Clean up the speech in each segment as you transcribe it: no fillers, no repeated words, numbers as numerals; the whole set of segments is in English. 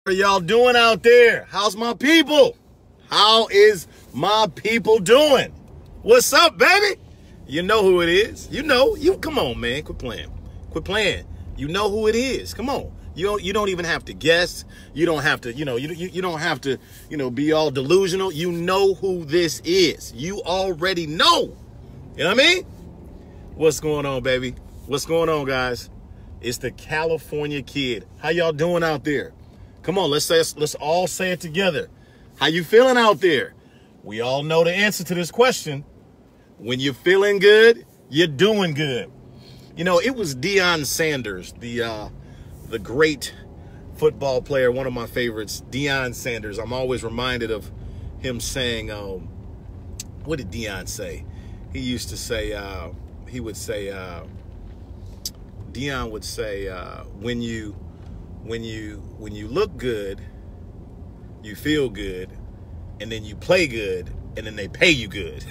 How are y'all doing out there? How's my people? How is my people doing? What's up, baby? You know who it is. Come on, man. Quit playing. Quit playing. You know who it is. Come on. You don't even have to guess. You don't have to, you don't have to, be all delusional. You know who this is. You already know. You know what I mean? What's going on, baby? What's going on, guys? It's the California Kid. How y'all doing out there? Come on, let's all say it together. How you feeling out there? We all know the answer to this question. When you're feeling good, you're doing good. It was Deion Sanders, the great football player, one of my favorites, Deion Sanders. I'm always reminded of him saying, what did Deion say? He used to say, Deion would say, when you look good, you feel good, and then you play good, and then they pay you good.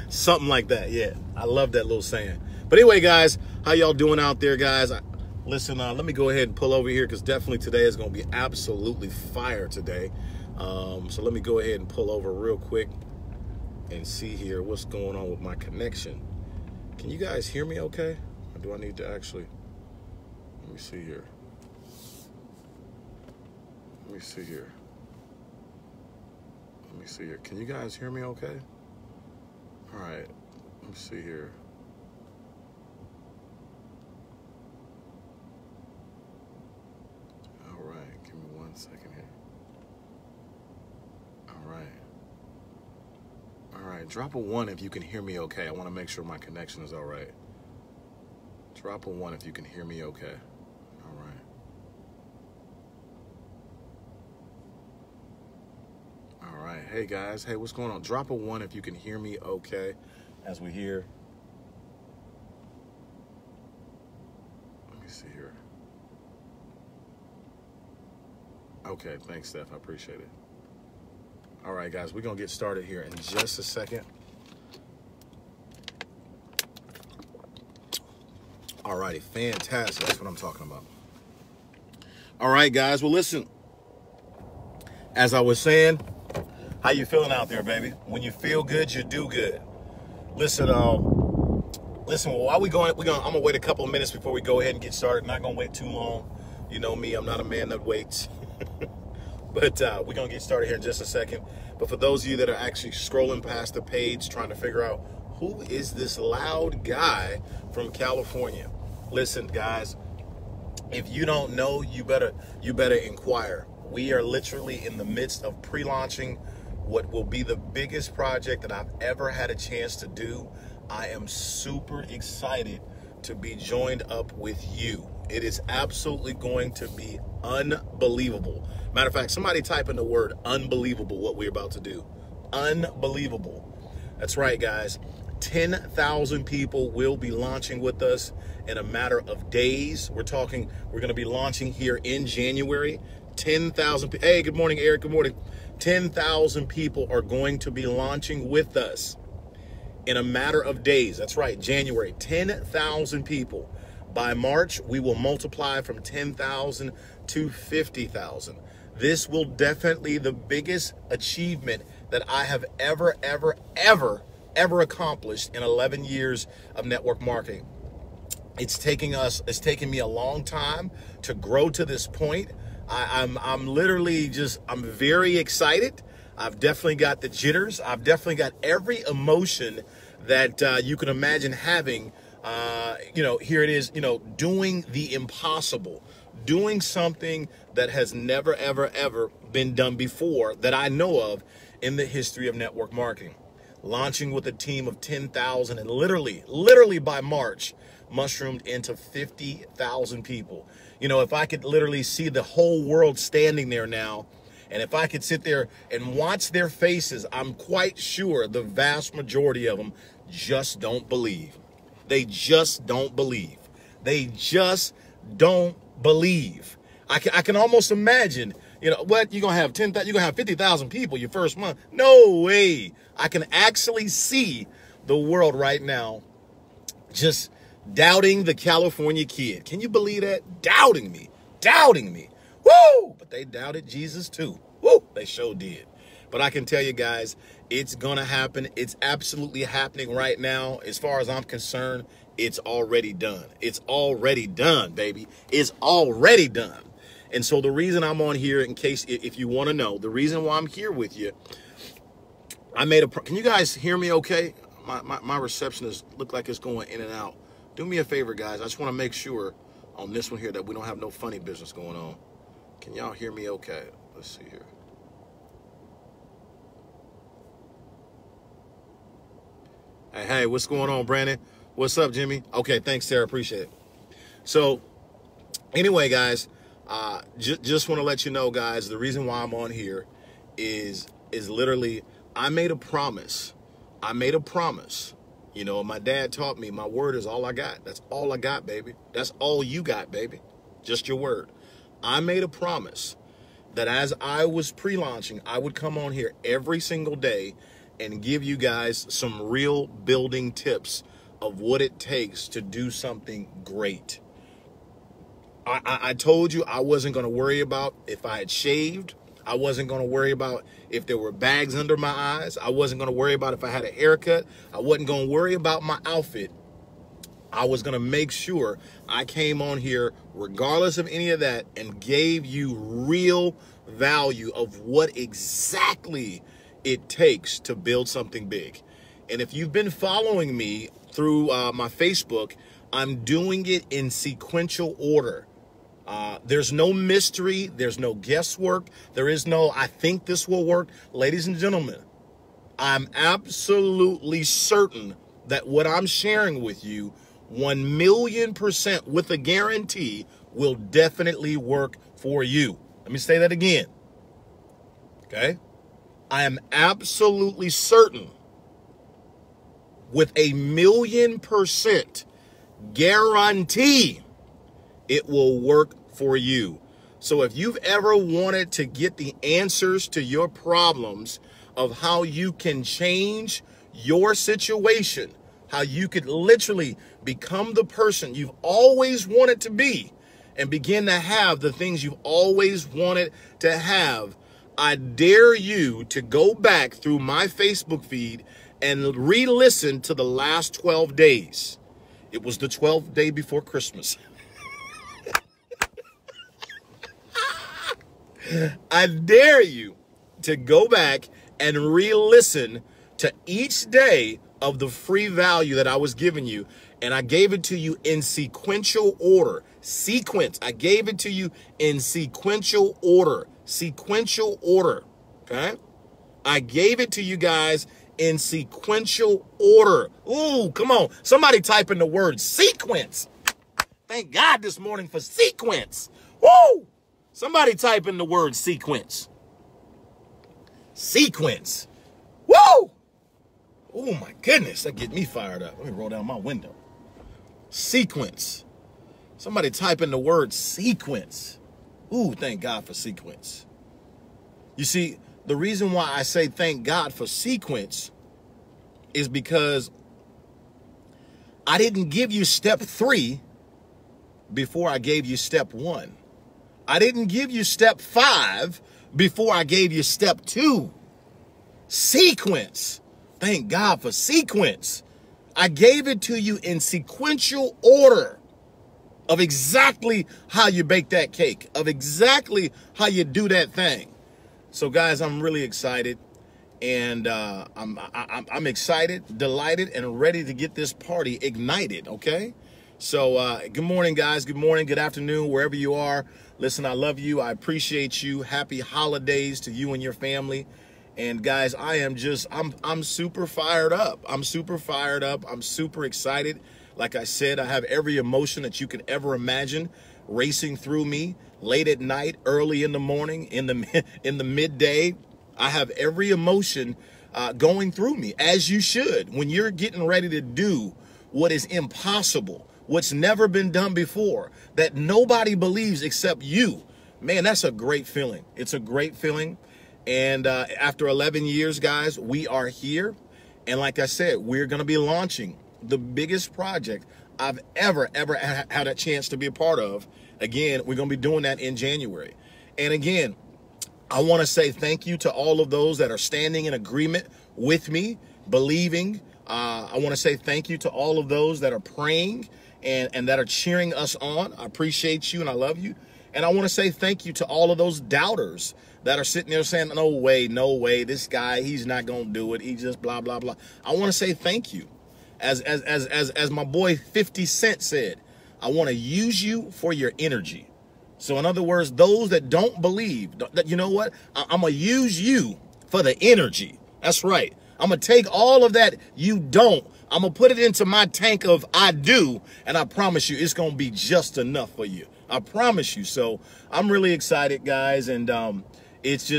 Something like that. Yeah, I love that little saying. But anyway, guys, how y'all doing out there, guys? Listen, let me go ahead and pull over here because definitely today is going to be absolutely fire today. So let me go ahead and pull over real quick and see here what's going on with my connection. Can you guys hear me okay? Or do I need to actually, let me see here. Let me see here. Can you guys hear me okay? All right. Let me see here. All right. Give me 1 second here. All right. All right. Drop a 1 if you can hear me okay. I want to make sure my connection is all right. Drop a 1 if you can hear me okay. All right. All right. Hey, guys. Hey, what's going on? Drop a 1 if you can hear me okay as we hear. Let me see here. Okay. Thanks, Steph. I appreciate it. All right, guys. We're going to get started here in just a second. All righty. Fantastic. That's what I'm talking about. All right, guys. Well, listen. As I was saying, how you feeling out there, baby? When you feel good, you do good. Listen, while we going, I'm gonna wait a couple of minutes before we go ahead and get started. Not gonna wait too long. You know me, I'm not a man that waits. But we're gonna get started here in just a second. But for those of you that are actually scrolling past the page, trying to figure out who is this loud guy from California, listen, guys. If you don't know, you better inquire. We are literally in the midst of pre-launching what will be the biggest project that I've ever had a chance to do. I am super excited to be joined up with you. It is absolutely going to be unbelievable. Matter of fact, somebody type in the word unbelievable what we're about to do. Unbelievable. That's right, guys. 10,000 people will be launching with us in a matter of days. We're going to be launching here in January. 10,000. Hey, good morning, Eric. Good morning. 10,000 people are going to be launching with us in a matter of days. That's right, January. 10,000 people. By March, we will multiply from 10,000 to 50,000. This will definitely the biggest achievement that I have ever accomplished in 11 years of network marketing. It's taking me a long time to grow to this point. I'm very excited. I've definitely got the jitters. I've definitely got every emotion that you can imagine having. Here it is, doing the impossible, doing something that has never, ever been done before that I know of in the history of network marketing. Launching with a team of 10,000 and literally by March, mushroomed into 50,000 people. If I could literally see the whole world standing there now, and if I could sit there and watch their faces, I'm quite sure the vast majority of them just don't believe. They just don't believe. They just don't believe. I can almost imagine, what, you're going to have 10,000, you're going to have 50,000 people your first month. No way. I can actually see the world right now just doubting the California Kid. Can you believe that? Doubting me. Woo! But they doubted Jesus too. Woo! They sure did. But I can tell you guys, it's going to happen. It's absolutely happening right now. As far as I'm concerned, it's already done. It's already done, baby. It's already done. And so the reason I'm on here, in case, if you want to know, the reason why I'm here with you, I made a, can you guys hear me okay? My reception is look like it's going in and out. Do me a favor, guys. I just want to make sure on this one here that we don't have no funny business going on. Can y'all hear me okay? Let's see here. Hey, what's going on, Brandon? What's up, Jimmy? Okay, thanks, Sarah. Appreciate it. So, anyway, guys, just want to let you know, guys, the reason why I'm on here is literally I made a promise. I made a promise. You know, my dad taught me my word is all I got. That's all I got, baby. That's all you got, baby. Just your word. I made a promise that as I was pre-launching, I would come on here every single day and give you guys some real building tips of what it takes to do something great. I told you I wasn't going to worry about if I had shaved. I wasn't going to worry about if there were bags under my eyes. I wasn't going to worry about if I had a haircut. I wasn't going to worry about my outfit. I was going to make sure I came on here regardless of any of that and gave you real value of what exactly it takes to build something big. And if you've been following me through my Facebook, I'm doing it in sequential order. There's no mystery. There's no guesswork. There is no, I think this will work. Ladies and gentlemen, I'm absolutely certain that what I'm sharing with you 1,000,000% with a guarantee will definitely work for you. Let me say that again. Okay? I am absolutely certain with 1,000,000% guarantee it will work for you. So if you've ever wanted to get the answers to your problems of how you can change your situation, how you could literally become the person you've always wanted to be and begin to have the things you've always wanted to have, I dare you to go back through my Facebook feed and re-listen to the last 12 days. It was the 12th day before Christmas. I dare you to go back and re-listen to each day of the free value that I was giving you. And I gave it to you in sequential order. Sequence. I gave it to you in sequential order. Sequential order. Okay? I gave it to you guys in sequential order. Ooh, come on. Somebody type in the word sequence. Thank God this morning for sequence. Woo! Somebody type in the word sequence. Sequence. Woo! Oh my goodness, that get me fired up. Let me roll down my window. Sequence. Somebody type in the word sequence. Ooh, thank God for sequence. You see, the reason why I say thank God for sequence is because I didn't give you step 3 before I gave you step 1. I didn't give you step 5 before I gave you step 2. Sequence. Thank God for sequence. I gave it to you in sequential order of exactly how you bake that cake, of exactly how you do that thing. So guys, I'm really excited, and I'm excited, delighted, and ready to get this party ignited, okay? So good morning, guys. Good morning, good afternoon, wherever you are. Listen, I love you. I appreciate you. Happy holidays to you and your family. And guys, I'm super fired up. I'm super fired up. I'm super excited. Like I said, I have every emotion that you can ever imagine racing through me late at night, early in the morning, in the midday. I have every emotion going through me, as you should, when you're getting ready to do what is impossible, what's never been done before, that nobody believes except you. Man, that's a great feeling. It's a great feeling. And after 11 years, guys, we are here. And like I said, we're going to be launching the biggest project I've ever had a chance to be a part of. Again, we're going to be doing that in January. And again, I want to say thank you to all of those that are standing in agreement with me, believing. I want to say thank you to all of those that are praying and that are cheering us on. I appreciate you and I love you. And I want to say thank you to all of those doubters that are sitting there saying, no way, this guy, he's not going to do it. He just blah, blah, blah. I want to say thank you. As my boy 50 Cent said, I want to use you for your energy. So in other words, those that don't believe, that, you know what? I'm going to use you for the energy. That's right. I'm going to take all of that you don't. I'm going to put it into my tank of I do. And I promise you, it's going to be just enough for you. I promise you. So I'm really excited, guys. And it's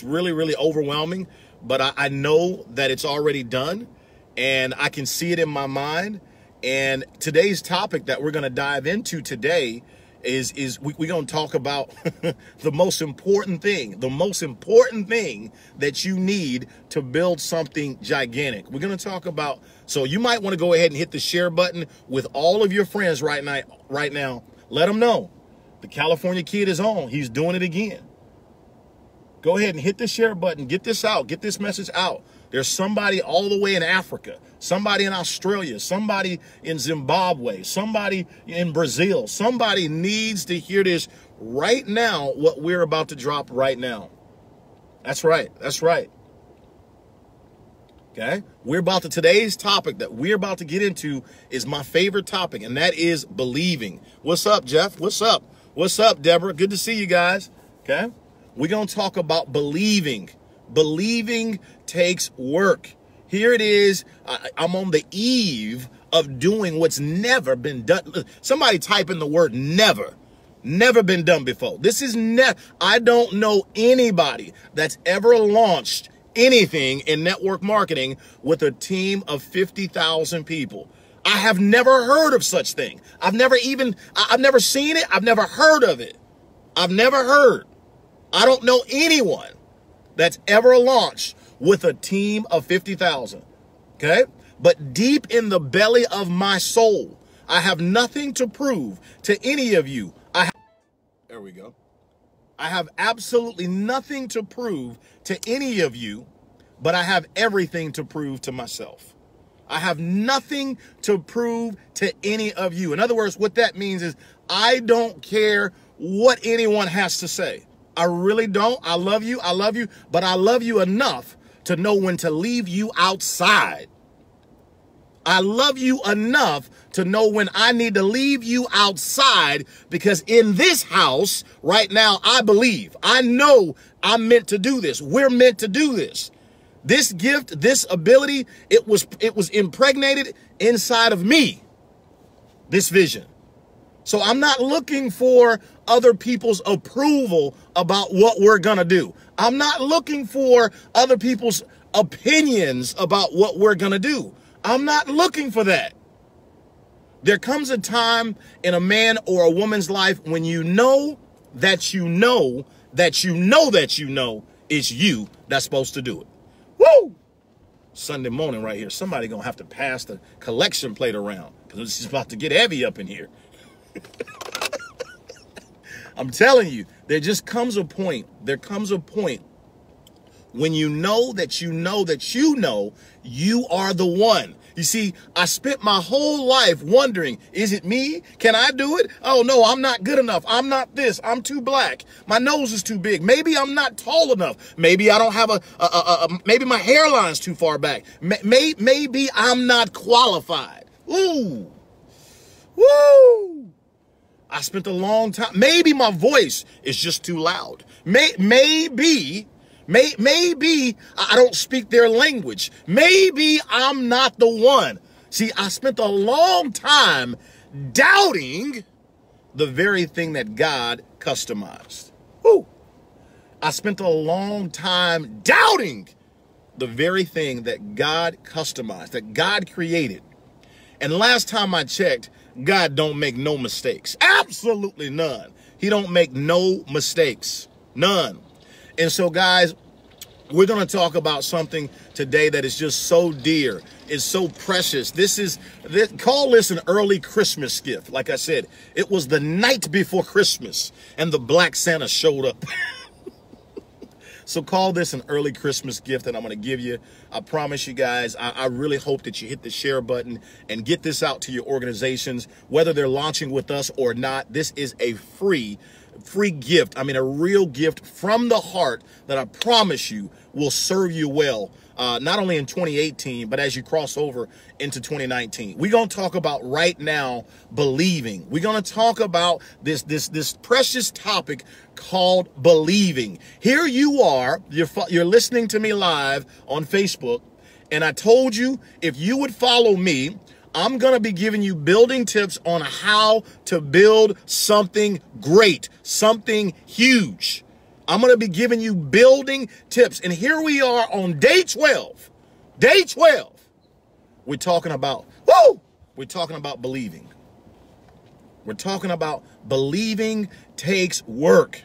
really, really overwhelming. But I know that it's already done. And I can see it in my mind. And today's topic that we're going to dive into today is we're going to talk about the most important thing that you need to build something gigantic. We're going to talk about, so you might want to go ahead and hit the share button with all of your friends right now. Let them know the California Kid is on. He's doing it again. Go ahead and hit the share button. Get this out. Get this message out. There's somebody all the way in Africa, somebody in Australia, somebody in Zimbabwe, somebody in Brazil. Somebody needs to hear this right now, what we're about to drop right now. That's right. That's right. Okay. Today's topic that we're about to get into is my favorite topic, and that is believing. What's up, Jeff? What's up? What's up, Deborah? Good to see you guys. Okay. We're going to talk about believing. Believing takes work. Here it is. I'm on the eve of doing what's never been done. Somebody type in the word never. Never been done before. This is I don't know anybody that's ever launched anything in network marketing with a team of 50,000 people. I have never heard of such thing. I've never seen it. I've never heard of it. I've never heard. I don't know anyone that's ever launched with a team of 50,000. Okay? But deep in the belly of my soul, I have nothing to prove to any of you. There we go. I have absolutely nothing to prove to any of you, but I have everything to prove to myself. I have nothing to prove to any of you. In other words, what that means is I don't care what anyone has to say. I really don't. I love you, but I love you enough to know when to leave you outside. I love you enough to know when I need to leave you outside, because in this house right now, I believe, I know I'm meant to do this. We're meant to do this. This gift, this ability, it was impregnated inside of me, this vision. So I'm not looking for other people's approval about what we're going to do. I'm not looking for other people's opinions about what we're going to do. I'm not looking for that. There comes a time in a man or a woman's life when you know that you know that you know that you know it's you that's supposed to do it. Woo! Sunday morning right here. Somebody going to have to pass the collection plate around because it's about to get heavy up in here. I'm telling you, there comes a point when you know that you know that you know you are the one. You see, I spent my whole life wondering, is it me? Can I do it? Oh, no, I'm not good enough. I'm not this. I'm too black. My nose is too big. Maybe I'm not tall enough. Maybe I don't have maybe my hairline's too far back. Maybe I'm not qualified. Ooh. Woo. I spent a long time. Maybe my voice is just too loud. Maybe I don't speak their language. Maybe I'm not the one. See, I spent a long time doubting the very thing that God customized. Woo. I spent a long time doubting the very thing that God customized, that God created. And last time I checked, God don't make no mistakes. Absolutely none. He don't make no mistakes. None. And so, guys, We're going to talk about something today that is just so dear. It's so precious. Call this an early Christmas gift. Like I said, it was the night before Christmas and the Black Santa showed up. So call this an early Christmas gift that I'm going to give you. I promise you guys, I really hope that you hit the share button and get this out to your organizations, whether they're launching with us or not. This is a free gift. I mean, a real gift from the heart that I promise you will serve you well, not only in 2018, but as you cross over into 2019. We're going to talk about right now believing. We're going to talk about this precious topic called believing. Here you are, you're listening to me live on Facebook, and I told you if you would follow me, I'm going to be giving you building tips on how to build something great, something huge. I'm going to be giving you building tips. And here we are on day 12. Day 12. We're talking about believing. We're talking about believing takes work.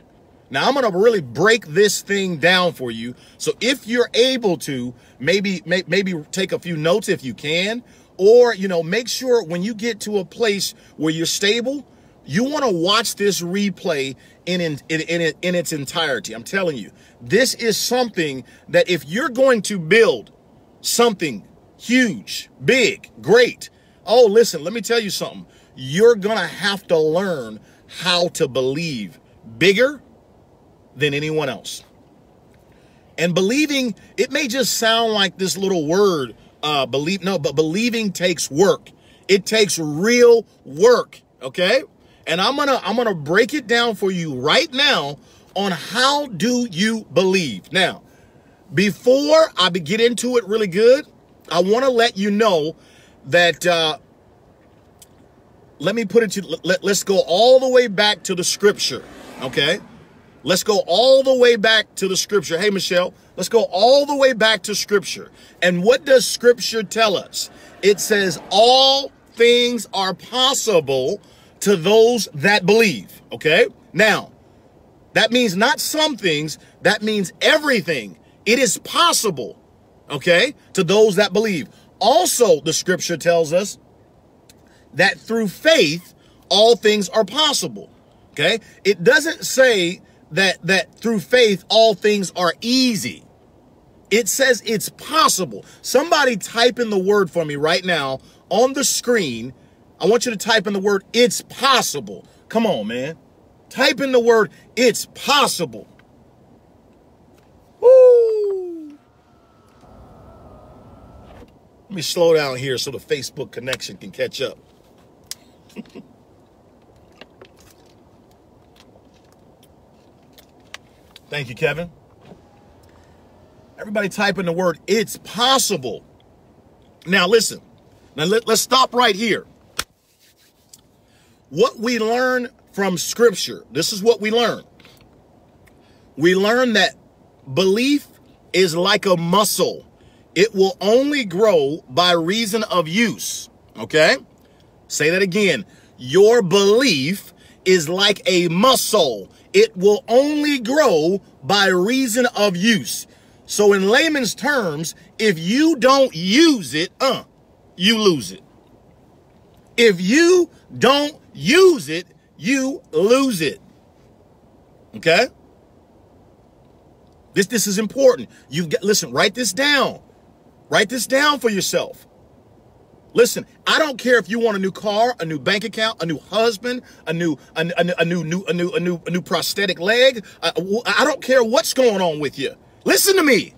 Now, I'm going to really break this thing down for you. So if you're able to, maybe take a few notes if you can, or, make sure when you get to a place where you're stable, you want to watch this replay in its entirety. I'm telling you, this is something that if you're going to build something huge, big, great, oh, listen, let me tell you something. You're going to have to learn how to believe bigger than anyone else. And believing, it may just sound like this little word, believe. No, but believing takes work. It takes real work. Okay. And I'm going to break it down for you right now on how do you believe. Now, before I get into it really good, I want to let you know that, let me put it to, let's go all the way back to the scripture. Okay. Let's go all the way back to the scripture. Hey, Michelle, let's go all the way back to scripture. And what does scripture tell us? It says all things are possible to those that believe. Okay. Now, that means not some things. That means everything. It is possible. Okay. To those that believe. Also, the scripture tells us that through faith, all things are possible. Okay. It doesn't say that through faith, all things are easy. It says it's possible. Somebody type in the word for me right now on the screen. I want you to type in the word, it's possible. Come on, man. Type in the word, it's possible. Woo. Let me slow down here so the Facebook connection can catch up. Thank you, Kevin. Everybody type in the word, it's possible. Now, listen. Now, let's stop right here. What we learn from scripture, this is what we learn. We learn that belief is like a muscle. It will only grow by reason of use. Okay? Say that again. Your belief is like a muscle. It will only grow by reason of use. So in layman's terms, if you don't use it, you lose it. If you don't use it, you lose it. Okay? This is important. Listen, write this down. Write this down for yourself. Listen, I don't care if you want a new car, a new bank account, a new husband, a new prosthetic leg. I don't care what's going on with you. Listen to me.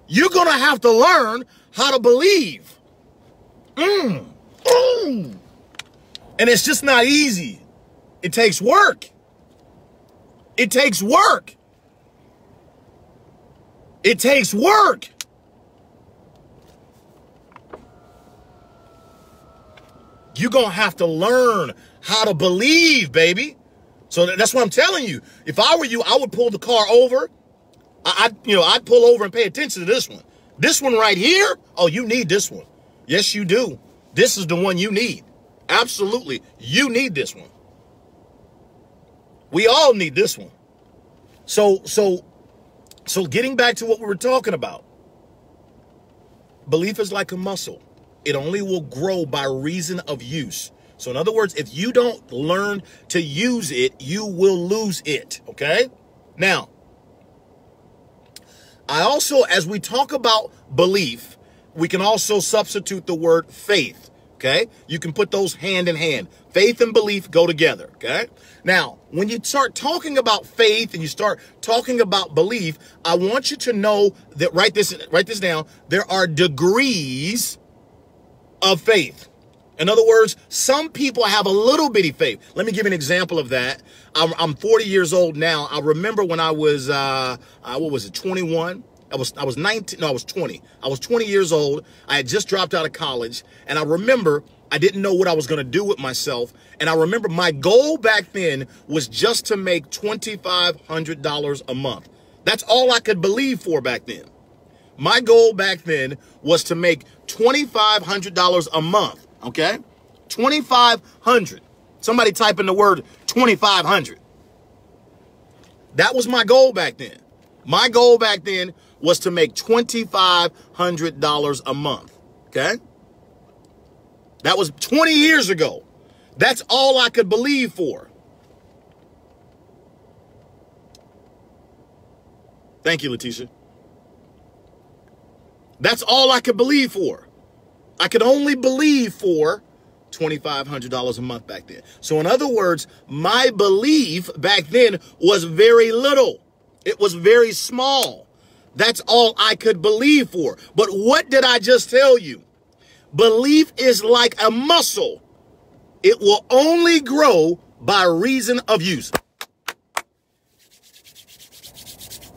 You're going to have to learn how to believe. And it's just not easy. It takes work. It takes work. It takes work. You're going to have to learn how to believe, baby. So that's what I'm telling you. If I were you, I would pull the car over. I'd pull over and pay attention to this one. This one right here, oh, you need this one. Yes, you do. This is the one you need. Absolutely. You need this one. We all need this one. So So getting back to what we were talking about, belief is like a muscle. It only will grow by reason of use. So in other words, if you don't learn to use it, you will lose it, okay? Now, I also, as we talk about belief, we can also substitute the word faith, okay? You can put those hand in hand. Faith and belief go together, okay? Now, when you start talking about faith and you start talking about belief, I want you to know that, write this down, there are degrees of faith. In other words, some people have a little bitty faith. Let me give you an example of that. I'm 40 years old now. I remember when I was, 21? I was 19. No, I was 20. I was 20 years old. I had just dropped out of college. And I remember I didn't know what I was going to do with myself. And I remember my goal back then was just to make $2,500 a month. That's all I could believe for back then. My goal back then was to make $2,500 a month. Okay, 2,500. Somebody type in the word 2,500. That was my goal back then. My goal back then was to make $2,500 a month. Okay, that was 20 years ago. That's all I could believe for. Thank you, Letitia. That's all I could believe for. I could only believe for $2,500 a month back then. So in other words, my belief back then was very little. It was very small. That's all I could believe for. But what did I just tell you? Belief is like a muscle. It will only grow by reason of use.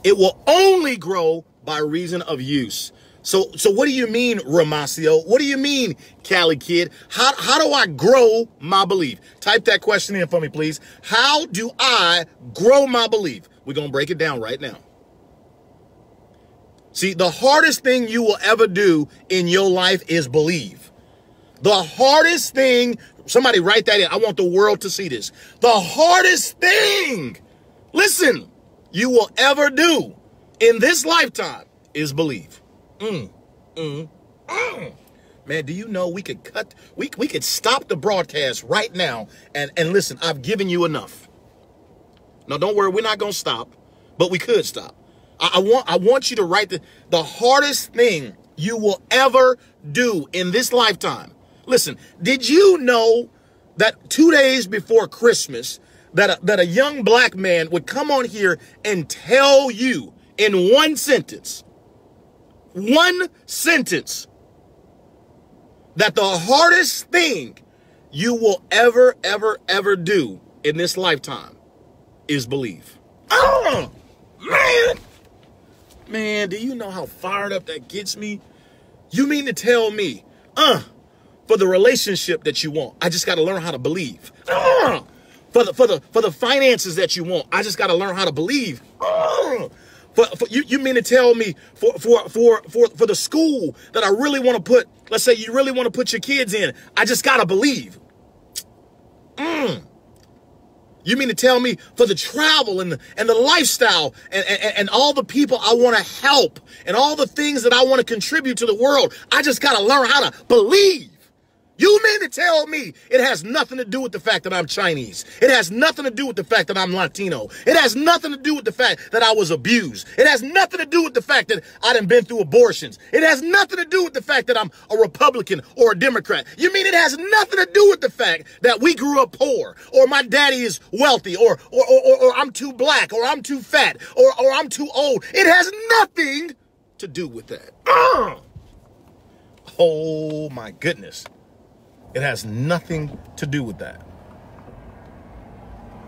It will only grow by reason of use. So what do you mean, Ramasio? What do you mean, Cali Kid? How do I grow my belief? Type that question in for me, please. How do I grow my belief? We're going to break it down right now. See, the hardest thing you will ever do in your life is believe. The hardest thing, somebody write that in. I want the world to see this. The hardest thing, listen, you will ever do in this lifetime is believe. Man, do you know we could we could stop the broadcast right now and listen, I've given you enough. No, don't worry, we're not going to stop, but we could stop. I want you to write the hardest thing you will ever do in this lifetime. Listen, did you know that 2 days before Christmas that a young black man would come on here and tell you in one sentence, that the hardest thing you will ever do in this lifetime is believe. Oh, man, do you know how fired up that gets me? You mean to tell me, for the relationship that you want, I just got to learn how to believe. For the finances that you want, I just got to learn how to believe. You mean to tell me for the school that I really want to put, let's say you really want to put your kids in, I just got to believe. You mean to tell me for the travel and the lifestyle and all the people I want to help and all the things that I want to contribute to the world, I just got to learn how to believe. You mean to tell me it has nothing to do with the fact that I'm Chinese? It has nothing to do with the fact that I'm Latino. It has nothing to do with the fact that I was abused. It has nothing to do with the fact that I done been through abortions. It has nothing to do with the fact that I'm a Republican or a Democrat. You mean it has nothing to do with the fact that we grew up poor, or my daddy is wealthy, or I'm too black, or I'm too fat, or I'm too old? It has nothing to do with that. Oh my goodness. It has nothing to do with that.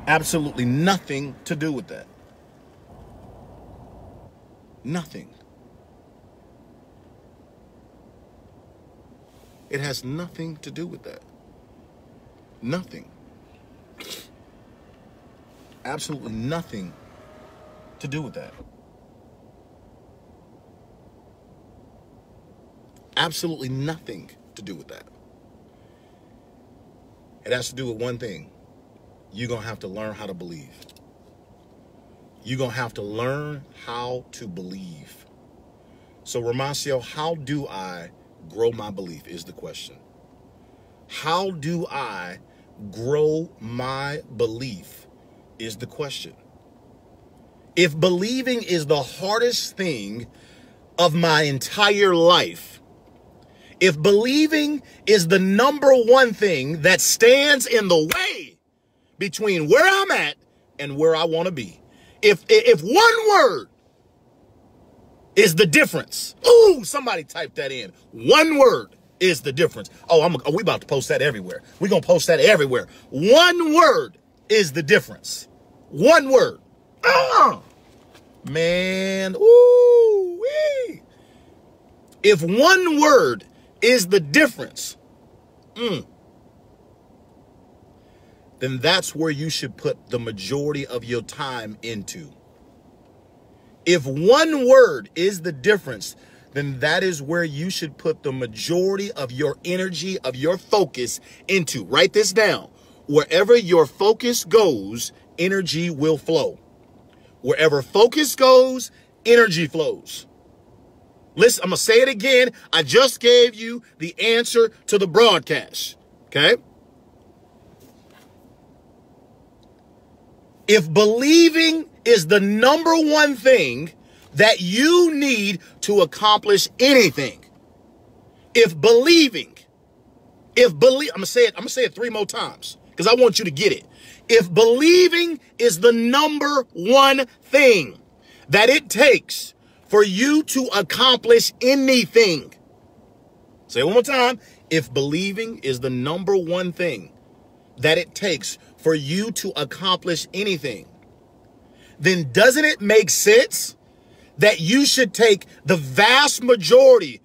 Absolutely nothing to do with that. Nothing. It has nothing to do with that. Nothing. Absolutely nothing to do with that. Absolutely nothing to do with that. It has to do with one thing. You're going to have to learn how to believe. you're going to have to learn how to believe. So, Romacio, how do I grow my belief is the question. How do I grow my belief is the question. If believing is the hardest thing of my entire life, if believing is the number one thing that stands in the way between where I'm at and where I want to be, if one word is the difference, ooh, somebody type that in. One word is the difference. Oh, we about to post that everywhere. We're going to post that everywhere. One word is the difference. One word. Man, ooh, wee. If one word is the difference, then that's where you should put the majority of your time into. If one word is the difference, then that is where you should put the majority of your energy, of your focus into. Write this down. Wherever your focus goes, energy will flow. Wherever focus goes, energy flows. Listen, I'm going to say it again. I just gave you the answer to the broadcast. Okay? If believing is the number one thing that you need to accomplish anything, I'm gonna say it 3 more times because I want you to get it. If believing is the number one thing that it takes for you to accomplish anything, say it one more time. If believing is the number one thing that it takes for you to accomplish anything, then doesn't it make sense that you should take the vast majority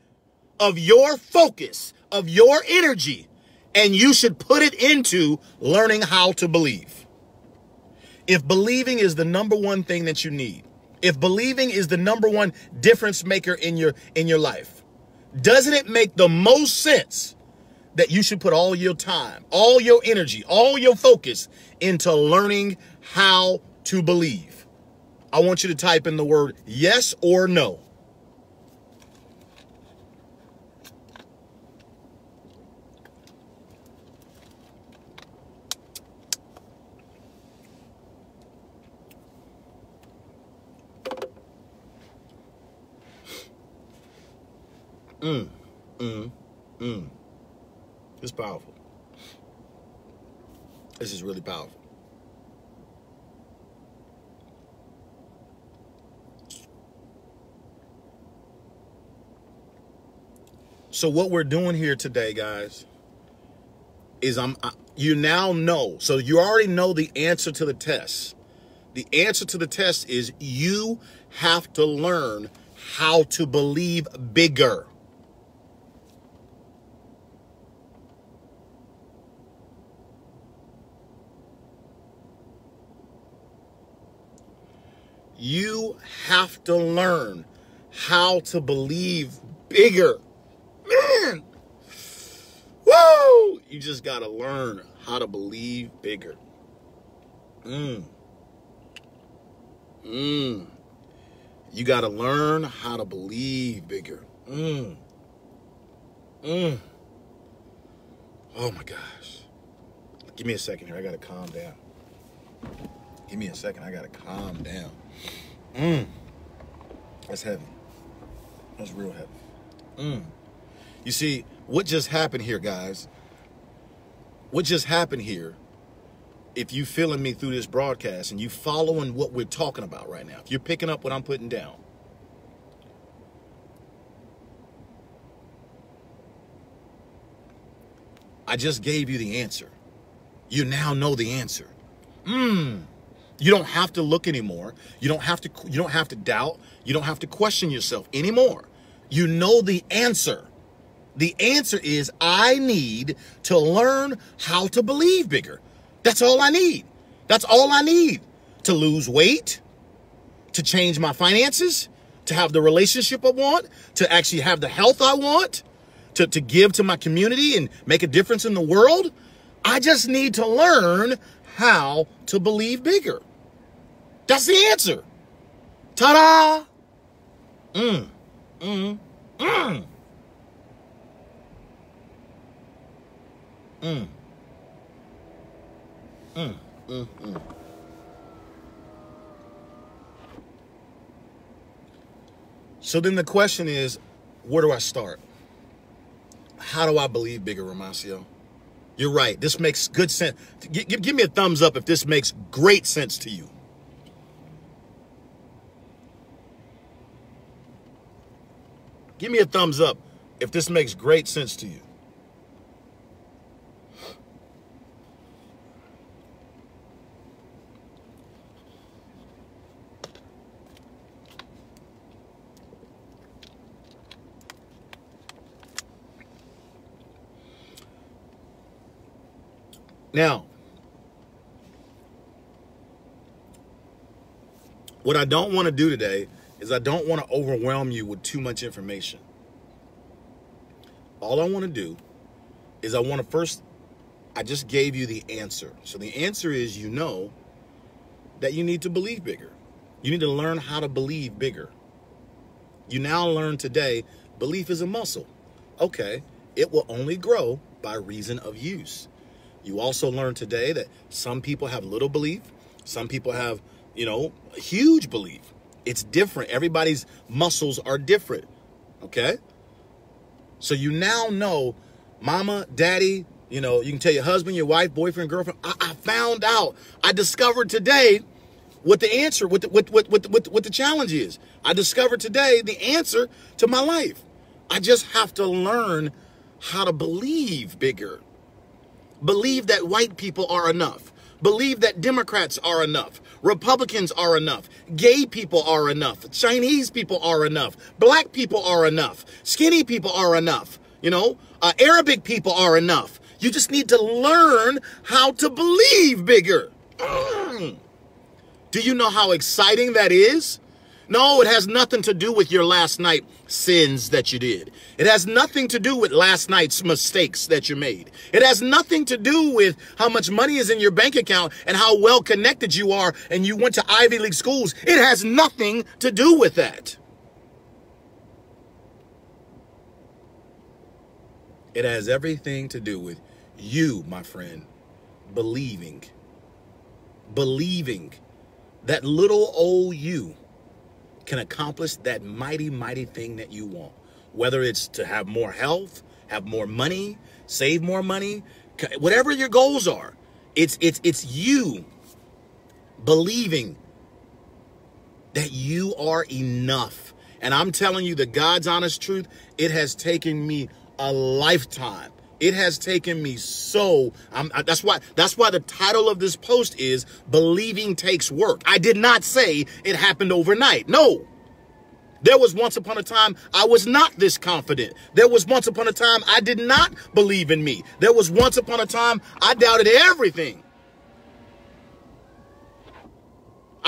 of your focus, of your energy, and you should put it into learning how to believe? If believing is the number one thing that you need, if believing is the number one difference maker in your life, doesn't it make the most sense that you should put all your time, all your energy, all your focus into learning how to believe? I want you to type in the word yes or no. It's powerful. This is really powerful. So what we're doing here today, guys, is you now know. So you already know the answer to the test. The answer to the test is you have to learn how to believe bigger. You have to learn how to believe bigger. Man, whoa! You just got to learn how to believe bigger. You got to learn how to believe bigger. Oh my gosh. Give me a second here. I got to calm down. Give me a second. I got to calm down. That's heavy. That's real heavy. You see, what just happened here, guys? What just happened here, if you feeling me through this broadcast and you following what we're talking about right now, if you're picking up what I'm putting down, I just gave you the answer. You now know the answer. You don't have to look anymore. You don't have to doubt. You don't have to question yourself anymore. You know the answer. The answer is I need to learn how to believe bigger. That's all I need. That's all I need to lose weight, to change my finances, to have the relationship I want, to actually have the health I want, to give to my community and make a difference in the world. I just need to learn how to believe bigger. That's the answer. Ta-da! Mm, mm, mm. Mm. Mm, mm, mm. So then the question is, where do I start? How do I believe bigger, Romacio? You're right. This makes good sense. Give me a thumbs up if this makes great sense to you. Give me a thumbs up if this makes great sense to you. Now, what I don't want to do today is I don't want to overwhelm you with too much information. All I want to do is I just gave you the answer. So the answer is, you know that you need to believe bigger. You need to learn how to believe bigger. You now learn today, belief is a muscle. Okay, it will only grow by reason of use. You also learned today that some people have little belief. Some people have, huge belief. It's different. Everybody's muscles are different. Okay? So you now know, mama, daddy, you can tell your husband, your wife, boyfriend, girlfriend. I found out. I discovered today what the answer, what the challenge is. I discovered today the answer to my life. I just have to learn how to believe bigger. Believe that white people are enough. Believe that Democrats are enough. Republicans are enough. Gay people are enough. Chinese people are enough. Black people are enough. Skinny people are enough. Arabic people are enough. You just need to learn how to believe bigger. Do you know how exciting that is? No, it has nothing to do with your last night sins that you did. It has nothing to do with last night's mistakes that you made. It has nothing to do with how much money is in your bank account and how well connected you are and you went to Ivy League schools. It has nothing to do with that. It has everything to do with you, my friend, believing that little old you can accomplish that mighty, mighty thing that you want. Whether it's to have more health, have more money, save more money, whatever your goals are, it's you believing that you are enough. And I'm telling you the God's honest truth, it has taken me a lifetime. It has taken me that's why the title of this post is Believing Takes Work. I did not say it happened overnight. No. There was once upon a time I was not this confident. There was once upon a time I did not believe in me. There was once upon a time I doubted everything.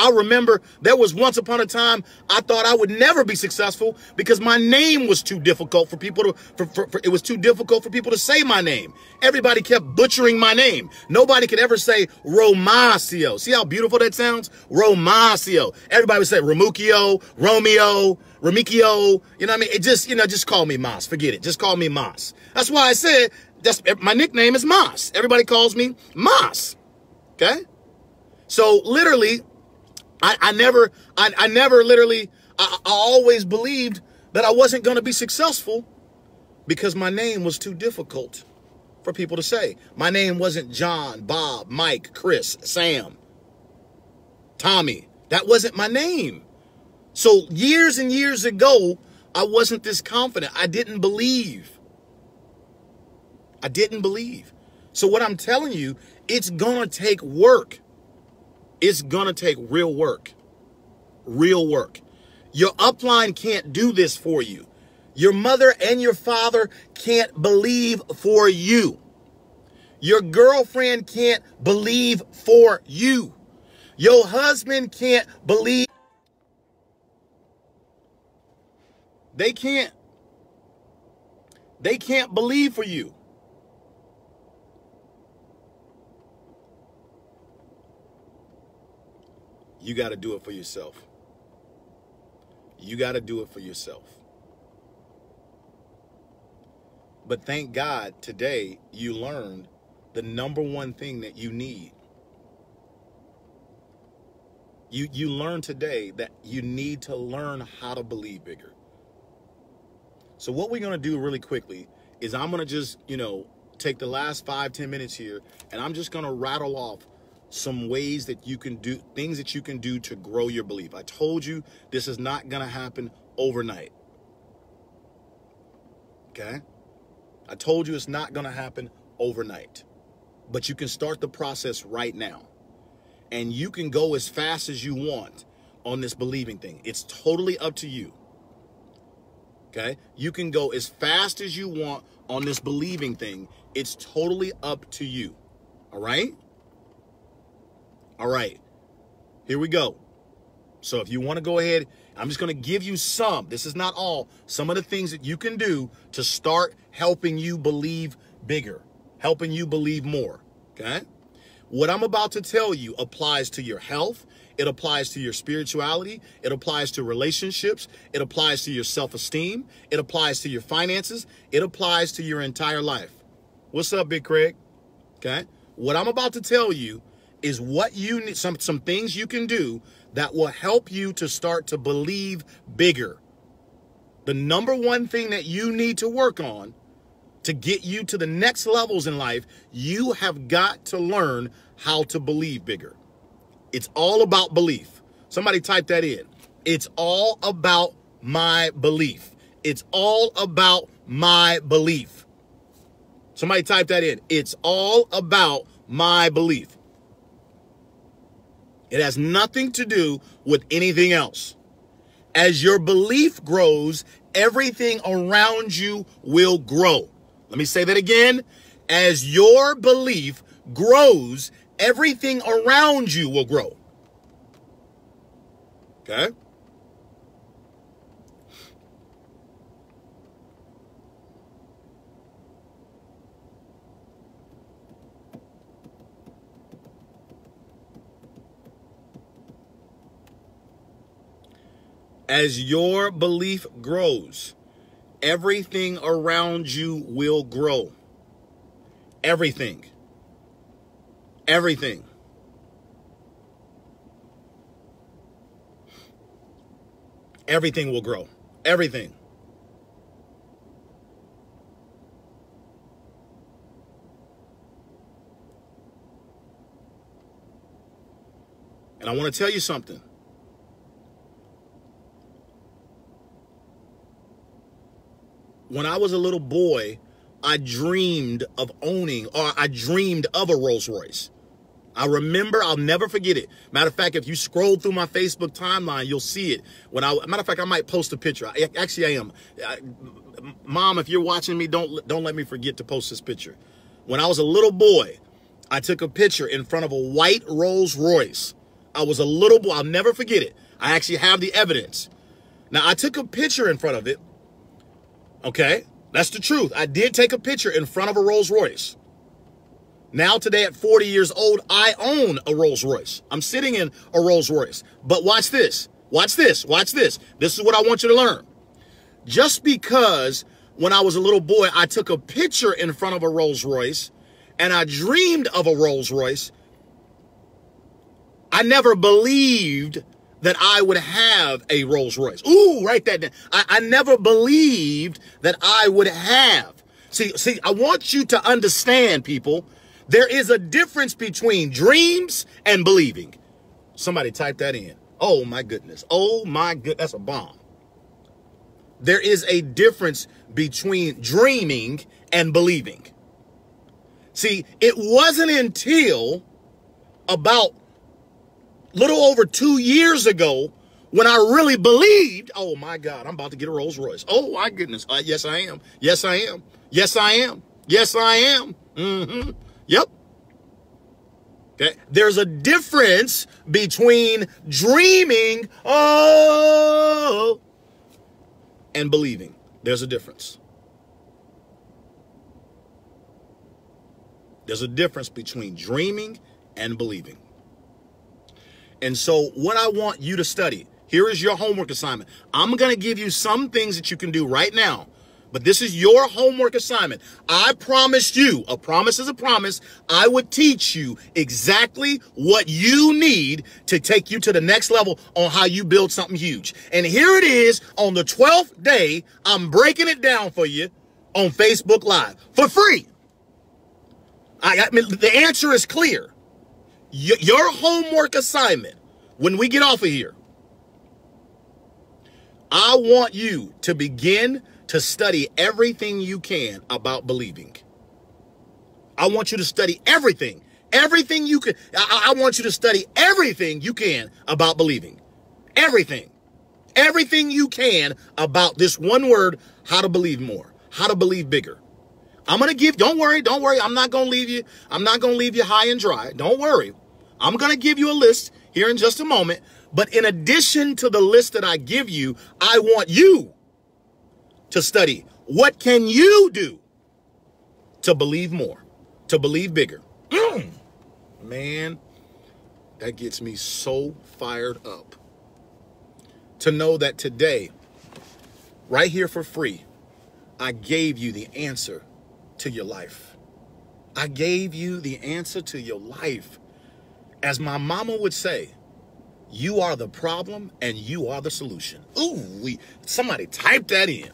I remember there was once upon a time I thought I would never be successful because my name was too difficult for people to, it was too difficult for people to say my name. Everybody kept butchering my name. Nobody could ever say Romacio. See how beautiful that sounds? Romacio. Everybody would say Ramuccio, Romeo, Remicchio. You know what I mean? It just call me Mas. Forget it. Just call me Mas. That's why I said my nickname is Mas. Everybody calls me Mas. Okay? So literally, I always believed that I wasn't going to be successful because my name was too difficult for people to say. My name wasn't John, Bob, Mike, Chris, Sam, Tommy. That wasn't my name. So years and years ago, I wasn't this confident. I didn't believe. So what I'm telling you, it's going to take work. It's going to take real work. Real work. Your upline can't do this for you. Your mother and your father can't believe for you. Your girlfriend can't believe for you. Your husband can't believe. They can't believe for you. you got to do it for yourself. You got to do it for yourself. But thank God today you learned the number one thing that you need. You learned today that you need to learn how to believe bigger. So what we're going to do really quickly is I'm going to just, take the last 5-10 minutes here, and I'm just going to rattle off some ways that you can do, things that you can do to grow your belief. I told you this is not going to happen overnight. Okay? I told you it's not going to happen overnight. But you can start the process right now. And you can go as fast as you want on this believing thing. It's totally up to you. Okay? You can go as fast as you want on this believing thing. It's totally up to you. All right? All right. Here we go. So if you want to go ahead, I'm just going to give you some. This is not all. Some of the things that you can do to start helping you believe bigger, helping you believe more. Okay? What I'm about to tell you applies to your health. It applies to your spirituality. It applies to relationships. It applies to your self-esteem. It applies to your finances. It applies to your entire life. What's up, Big Craig? Okay? What I'm about to tell you is what you need, some things you can do that will help you to start to believe bigger. The number one thing that you need to work on to get you to the next levels in life, you have got to learn how to believe bigger. It's all about belief. Somebody type that in. It's all about my belief. It's all about my belief. Somebody type that in. It's all about my belief. It has nothing to do with anything else. As your belief grows, everything around you will grow. Let me say that again. As your belief grows, everything around you will grow. Okay? As your belief grows, everything around you will grow. Everything. Everything. Everything will grow. Everything. And I want to tell you something. When I was a little boy, I dreamed of owning, or I dreamed of a Rolls Royce. I remember, I'll never forget it. Matter of fact, if you scroll through my Facebook timeline, you'll see it. Matter of fact, I might post a picture. Actually, I am. Mom, if you're watching me, don't let me forget to post this picture. When I was a little boy, I took a picture in front of a white Rolls Royce. I was a little boy. I'll never forget it. I actually have the evidence. Now, I took a picture in front of it. Okay, that's the truth. I did take a picture in front of a Rolls Royce. Now today at 40 years old, I own a Rolls Royce. I'm sitting in a Rolls Royce. But watch this. Watch this. Watch this. This is what I want you to learn. Just because when I was a little boy, I took a picture in front of a Rolls Royce and I dreamed of a Rolls Royce, I never believed that I would have a Rolls Royce. Ooh, write that down. I never believed that I would have. See, I want you to understand, people, there is a difference between dreams and believing. Somebody type that in. Oh, my goodness. Oh, my goodness. That's a bomb. There is a difference between dreaming and believing. See, it wasn't until about little over 2 years ago when I really believed, oh my God, I'm about to get a Rolls Royce. Oh my goodness. Yes, I am. Yes, I am. Yes, I am. Yes, I am. Yep. Okay. There's a difference between dreaming, and believing. There's a difference. There's a difference between dreaming and believing. And so what I want you to study, here is your homework assignment. I'm going to give you some things that you can do right now, but this is your homework assignment. I promised you, a promise is a promise, I would teach you exactly what you need to take you to the next level on how you build something huge. And here it is on the 12th day. I'm breaking it down for you on Facebook Live for free. I mean, the answer is clear. Your homework assignment, when we get off of here, I want you to begin to study everything you can about believing. I want you to study everything you can. I want you to study everything you can about believing. Everything you can about this one word, how to believe more, how to believe bigger. I'm going to give, don't worry. I'm not going to leave you. I'm not going to leave you high and dry. Don't worry. I'm going to give you a list here in just a moment. But in addition to the list that I give you, I want you to study. What can you do to believe more, to believe bigger? Man, that gets me so fired up to know that today, right here for free, I gave you the answer to your life. I gave you the answer to your life. As my mama would say, you are the problem and you are the solution. Ooh, somebody type that in.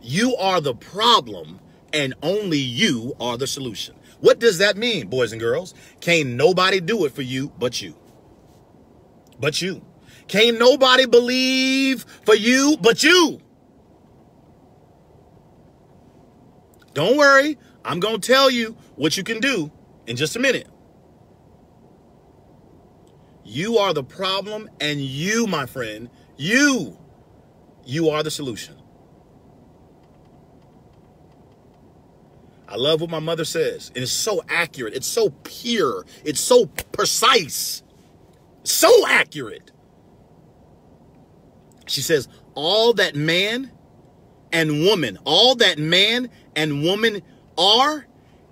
You are the problem and only you are the solution. What does that mean, boys and girls? Can't nobody do it for you but you. But you. Can't nobody believe for you but you. Don't worry. I'm going to tell you what you can do in just a minute. You are the problem and you, my friend, you are the solution. I love what my mother says. And it's so accurate. It's so pure. It's so precise. So accurate. She says, all that man and woman are,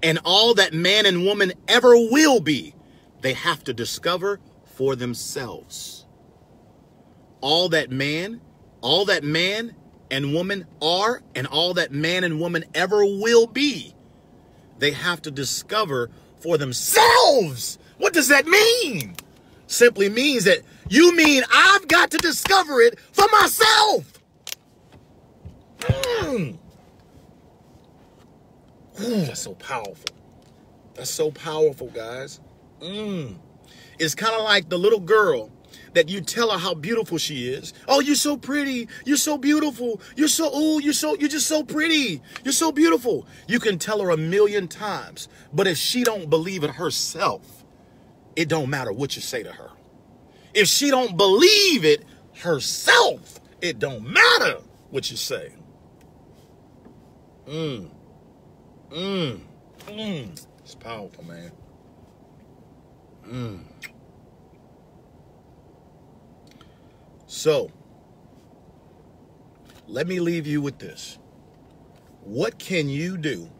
and all that man and woman ever will be, they have to discover for themselves. All that man and woman are, and all that man and woman ever will be, they have to discover for themselves. What does that mean? Simply means that you mean I've got to discover it for myself. Ooh, that's so powerful. That's so powerful, guys. It's kind of like the little girl that you tell her how beautiful she is. Oh, you're so pretty. You're so beautiful. You're just so pretty. You're so beautiful. You can tell her 1,000,000 times, but if she don't believe it herself, it don't matter what you say to her. If she don't believe it herself, it don't matter what you say. It's powerful, man. So, let me leave you with this. What can you do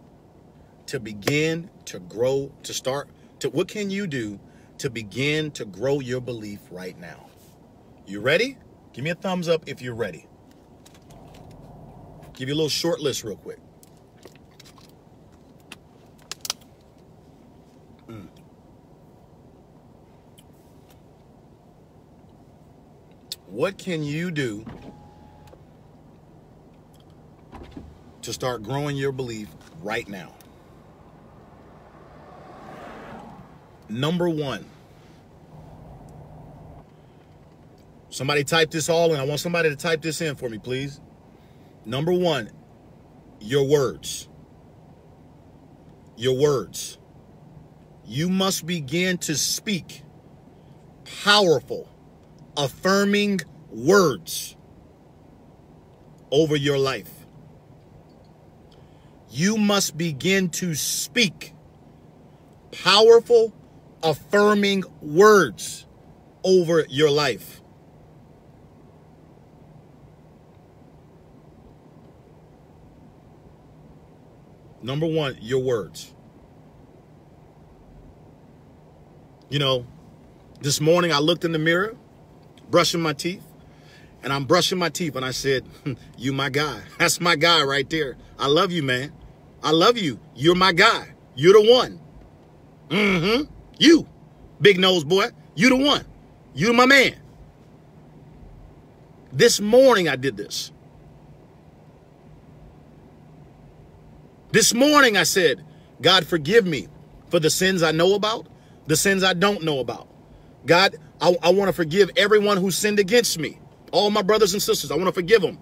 to begin to grow, what can you do to begin to grow your belief right now? You ready? Give me a thumbs up if you're ready. Give you a little short list real quick. What can you do to start growing your belief right now? Number one, somebody type this all in. I want somebody to type this in for me, please. Number one, your words. Your words. You must begin to speak powerful, affirming words over your life. You must begin to speak powerful, affirming words over your life. Number one, your words. You know, This morning I looked in the mirror, brushing my teeth, and I'm brushing my teeth, and I said, you my guy. That's my guy right there. I love you, man. I love you. You're my guy. You're the one. You, big nose boy. You the one. You my man. This morning I did this. This morning I said, God, forgive me for the sins I know about, the sins I don't know about. God, I want to forgive everyone who sinned against me. All my brothers and sisters, I want to forgive them.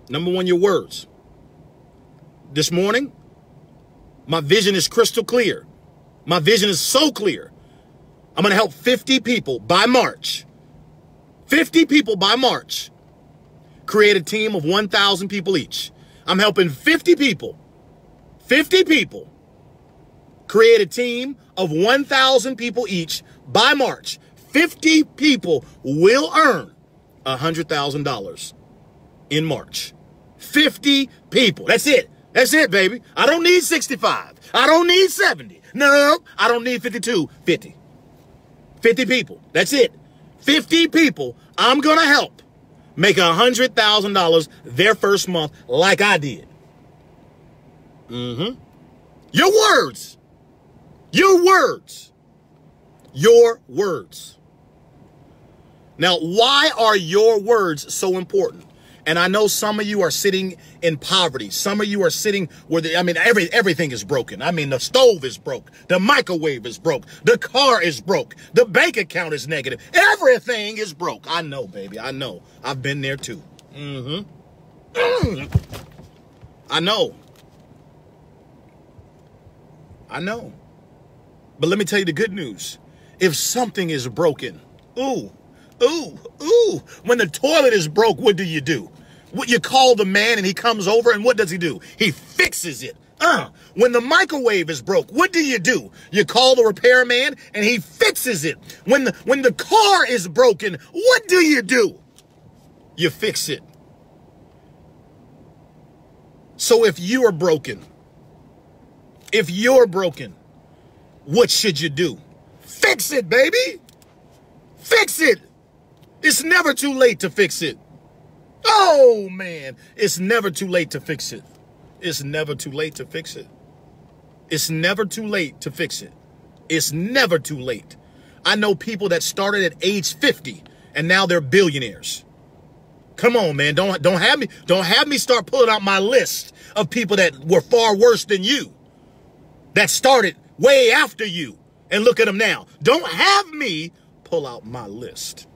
Number one, your words. This morning, my vision is crystal clear. My vision is so clear. I'm going to help 50 people by March. 50 people by March. Create a team of 1,000 people each. I'm helping 50 people. 50 people. Create a team of 1,000 people each by March. 50 people will earn $100,000 in March. 50 people. That's it. That's it, baby. I don't need 65. I don't need 70. No, I don't need 52. 50. 50 people. That's it. 50 people I'm going to help make $100,000 their first month like I did. Your words. Your words. Your words. Now, why are your words so important? And I know some of you are sitting in poverty. Some of you are sitting where everything is broken. I mean, the stove is broke. The microwave is broke. The car is broke. The bank account is negative. Everything is broke. I know, baby. I know. I've been there too. I know. I know. But let me tell you the good news. If something is broken, when the toilet is broke, what do? You call the man and he comes over, and what does he do? He fixes it. When the microwave is broke, what do? You call the repairman and he fixes it. When the car is broken, what do? You fix it. So if you're broken, what should you do? Fix it, baby. Fix it. It's never too late to fix it. Oh, man. It's never too late to fix it. It's never too late to fix it. It's never too late to fix it. It's never too late. I know people that started at age 50 and now they're billionaires. Come on, man. Don't have me start pulling out my list of people that were far worse than you, that started way after you, and look at them now. Don't have me pull out my list.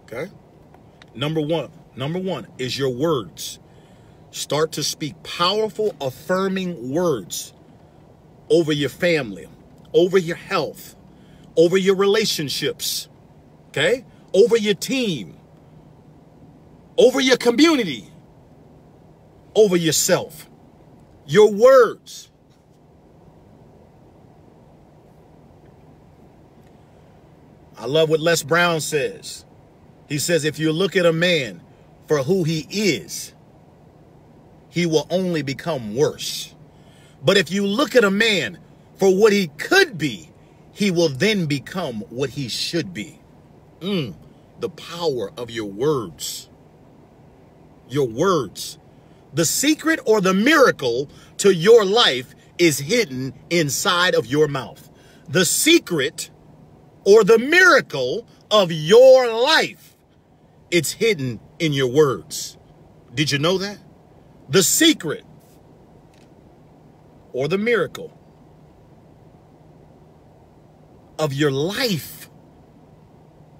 Okay? Number one is your words. Start to speak powerful, affirming words over your family, over your health, over your relationships, okay? Over your team, over your community, over yourself. Your words. I love what Les Brown says. He says, if you look at a man for who he is, he will only become worse. But if you look at a man for what he could be, he will then become what he should be. The power of your words. Your words. The secret or the miracle to your life is hidden inside of your mouth. The secret or the miracle of your life, it's hidden in your words. Did you know that? The secret or the miracle of your life,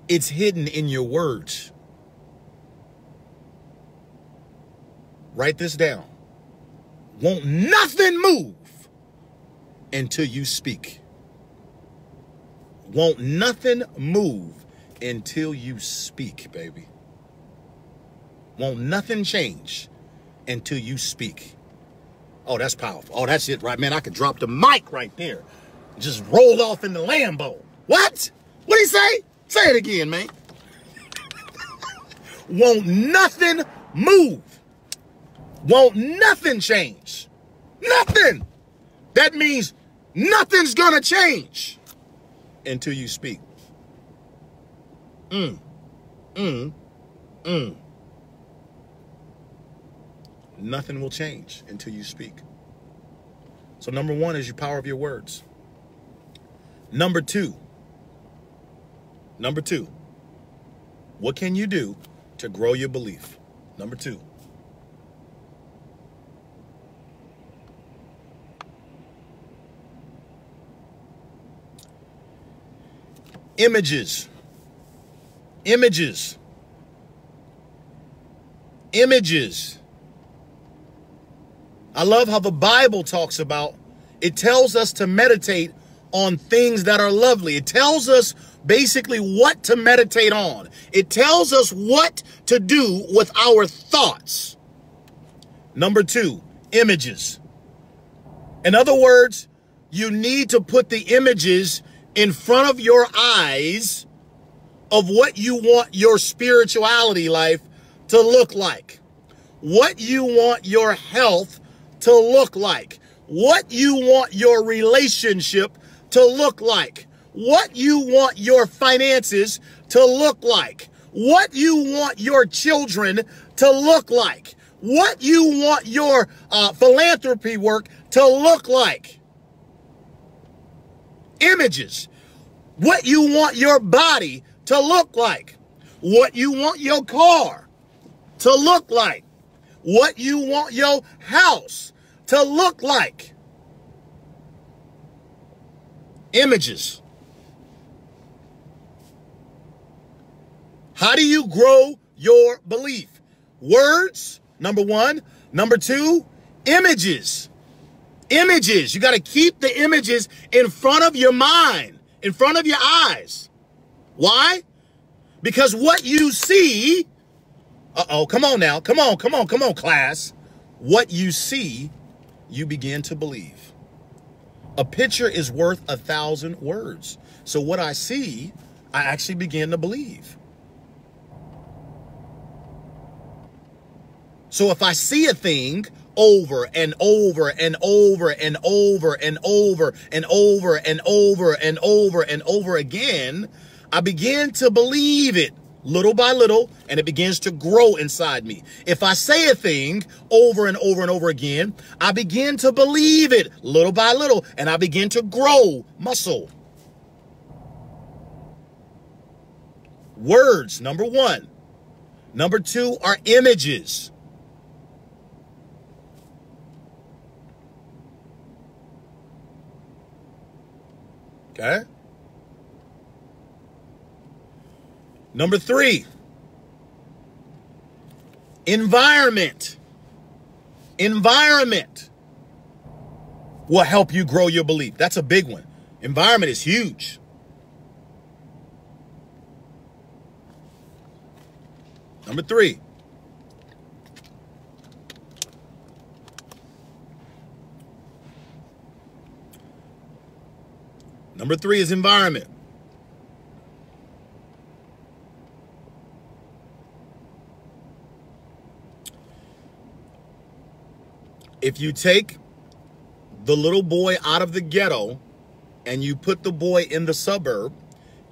it's hidden in your words. Write this down. Won't nothing move until you speak. Won't nothing move until you speak, baby. Won't nothing change until you speak. Oh, that's powerful. Oh, that's it, right, man. I could drop the mic right there. Just rolled off in the Lambo. What? What'd he say? Say it again, man. Won't nothing move won't nothing change. Nothing. That means nothing's gonna change until you speak. Nothing will change until you speak. So number one is your power of your words. Number two, what can you do to grow your belief? Number two. Images. Images. Images. I love how the Bible talks about, it tells us to meditate on things that are lovely. It tells us basically what to meditate on. It tells us what to do with our thoughts. Number two, images. In other words, you need to put the images in front of your eyes of what you want your spirituality life to look like, what you want your health to look like, what you want your relationship to look like, what you want your finances to look like, what you want your children to look like, what you want your philanthropy work to look like. Images. What you want your body to look like, what you want your car to look like, what you want your house to look like. Images. How do you grow your belief? Words, number one. Number two, images. Images. You got to keep the images in front of your mind, in front of your eyes. Why? Because what you see, come on now, come on, class. What you see, you begin to believe. A picture is worth 1,000 words. So what I see, I actually begin to believe. So if I see a thing over and over and over and over and over and over and over and over and over again, I begin to believe it little by little, and it begins to grow inside me. If I say a thing over and over and over again, I begin to believe it little by little, and I begin to grow muscle. Words, number one. Number two are images. Okay? Number three, environment. Environment will help you grow your belief. That's a big one. Environment is huge. Number three, is environment. If you take the little boy out of the ghetto and you put the boy in the suburb,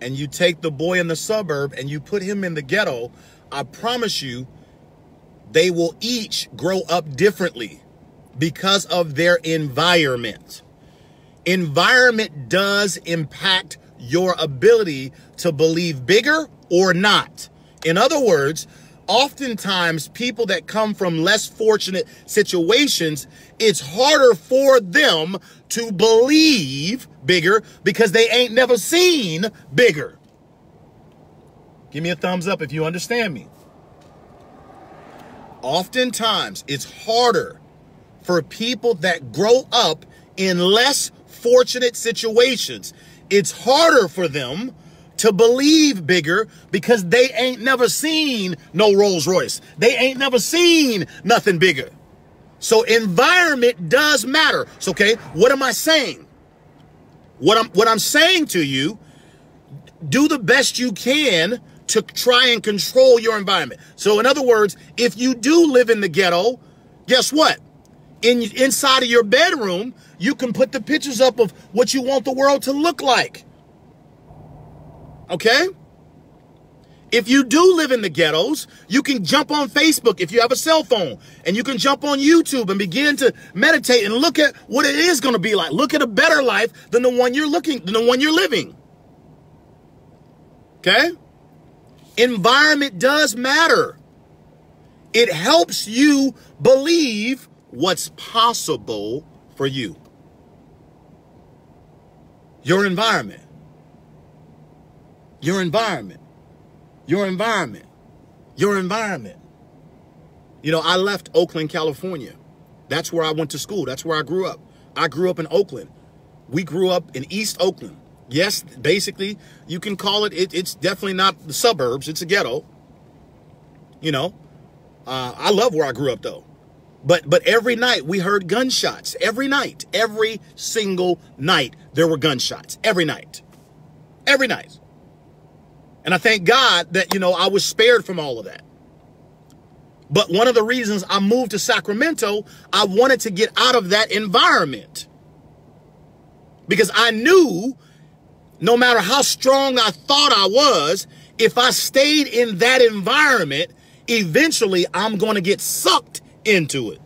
and you take the boy in the suburb and you put him in the ghetto, I promise you, they will each grow up differently because of their environment. Environment does impact your ability to believe bigger or not. In other words, oftentimes people that come from less fortunate situations, it's harder for them to believe bigger because they ain't never seen bigger. Give me a thumbs up if you understand me. Oftentimes, it's harder for people that grow up in less fortunate situations. It's harder for them to believe bigger because they ain't never seen no Rolls Royce. They ain't never seen nothing bigger. So environment does matter. So, okay, what am I saying? What I'm saying to you, do the best you can to try and control your environment. So in other words, if you do live in the ghetto, Guess what? Inside of your bedroom, you can put the pictures up of what you want the world to look like. Okay? If you do live in the ghettos, you can jump on Facebook if you have a cell phone, and you can jump on YouTube and begin to meditate and look at what it is going to be like. Look at a better life than the one you're living. Okay? Environment does matter. It helps you believe what's possible for you. Your environment. Your environment. Your environment. Your environment. You know, I left Oakland, California. That's where I went to school. That's where I grew up. I grew up in Oakland. We grew up in East Oakland. Yes, basically, you can call it's definitely not the suburbs. It's a ghetto. You know, I love where I grew up, though. But every night we heard gunshots. Every night. Every single night there were gunshots. Every night. Every night. And I thank God that, you know, I was spared from all of that. But one of the reasons I moved to Sacramento, I wanted to get out of that environment. Because I knew no matter how strong I thought I was, if I stayed in that environment, eventually I'm going to get sucked into it.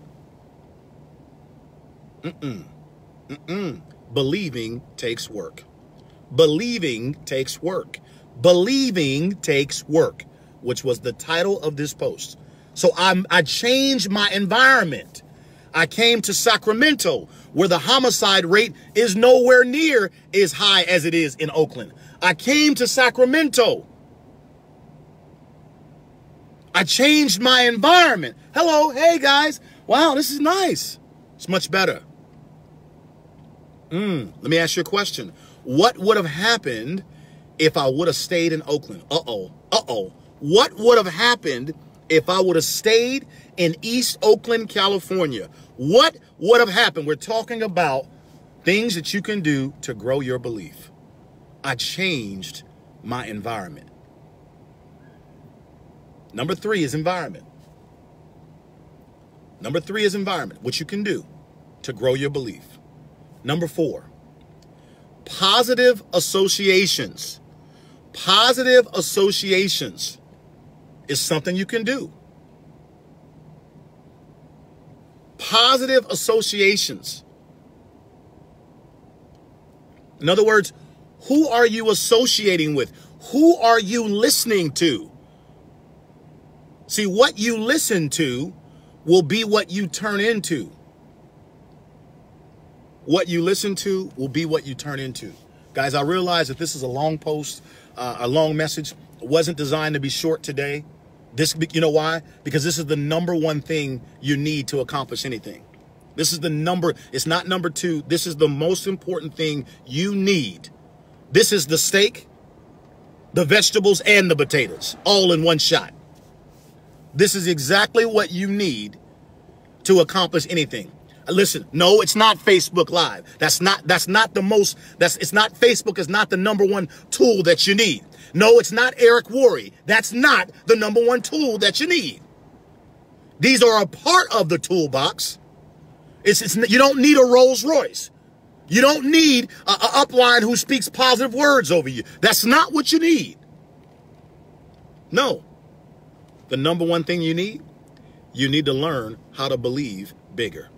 Believing takes work. Believing takes work. Believing takes work, which was the title of this post. So I changed my environment. I came to Sacramento, where the homicide rate is nowhere near as high as it is in Oakland. I came to Sacramento. I changed my environment. Hello, hey guys. Wow, this is nice. It's much better. Let me ask you a question. What would have happened if I would have stayed in Oakland? What would have happened if I would have stayed in East Oakland, California? What would have happened? We're talking about things that you can do to grow your belief. I changed my environment. Number 3 is environment. Number 3 is environment, what you can do to grow your belief. Number 4, positive associations. Positive associations is something you can do. Positive associations. In other words, who are you associating with? Who are you listening to? See, what you listen to will be what you turn into. What you listen to will be what you turn into. Guys, I realize that this is a long post, a long message. It wasn't designed to be short today. You know why? Because this is the number 1 thing you need to accomplish anything. This is the number, it's not number 2. This is the most important thing you need. This is the steak, the vegetables, and the potatoes, all in one shot. This is exactly what you need to accomplish anything. Listen, no, it's not Facebook Live. Facebook is not the number 1 tool that you need. No, it's not Eric Worre. That's not the number 1 tool that you need. These are a part of the toolbox. You don't need a Rolls Royce. You don't need a upline who speaks positive words over you. That's not what you need. No. The number 1 thing you need to learn how to believe bigger.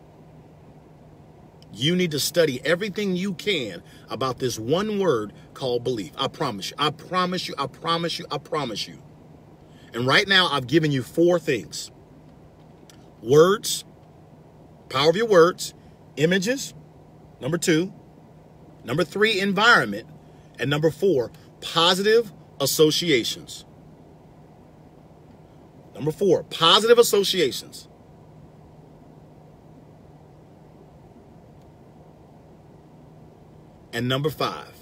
You need to study everything you can about this one word called belief. I promise you. I promise you. I promise you. I promise you. And right now, I've given you 4 things. Words, power of your words, images, number 2, number 3, environment, and number 4, positive associations. Number 4, positive associations. And number 5.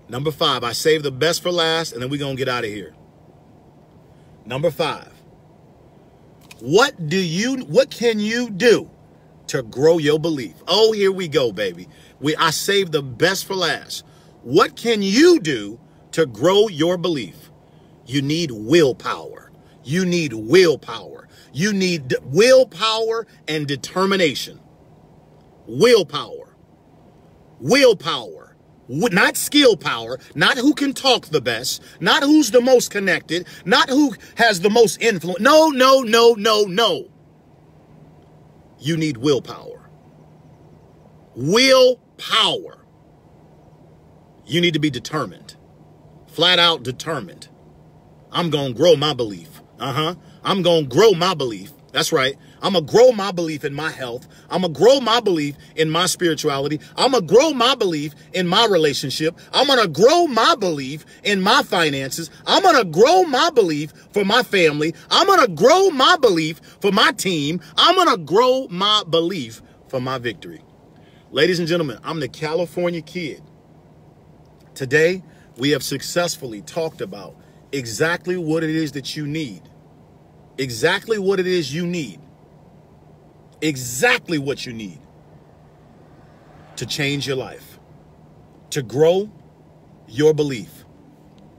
Number 5, I saved the best for last, and then we're going to get out of here. Number 5. What can you do to grow your belief? Oh, here we go, baby. I saved the best for last. What can you do to grow your belief? You need willpower. You need willpower. You need willpower and determination. Willpower. Willpower. Not skill power, not who can talk the best, not who's the most connected, not who has the most influence. No, no, no, no, no. You need willpower. Willpower. You need to be determined. Flat out determined. I'm going to grow my belief. I'm going to grow my belief. That's right. I'm going to grow my belief in my health. I'm going to grow my belief in my spirituality. I'm going to grow my belief in my relationship. I'm going to grow my belief in my finances. I'm going to grow my belief for my family. I'm going to grow my belief for my team. I'm going to grow my belief for my victory. Ladies and gentlemen, I'm the California Kid. Today, we have successfully talked about exactly what it is that you need. Exactly what it is you need. Exactly what you need to change your life, to grow your belief.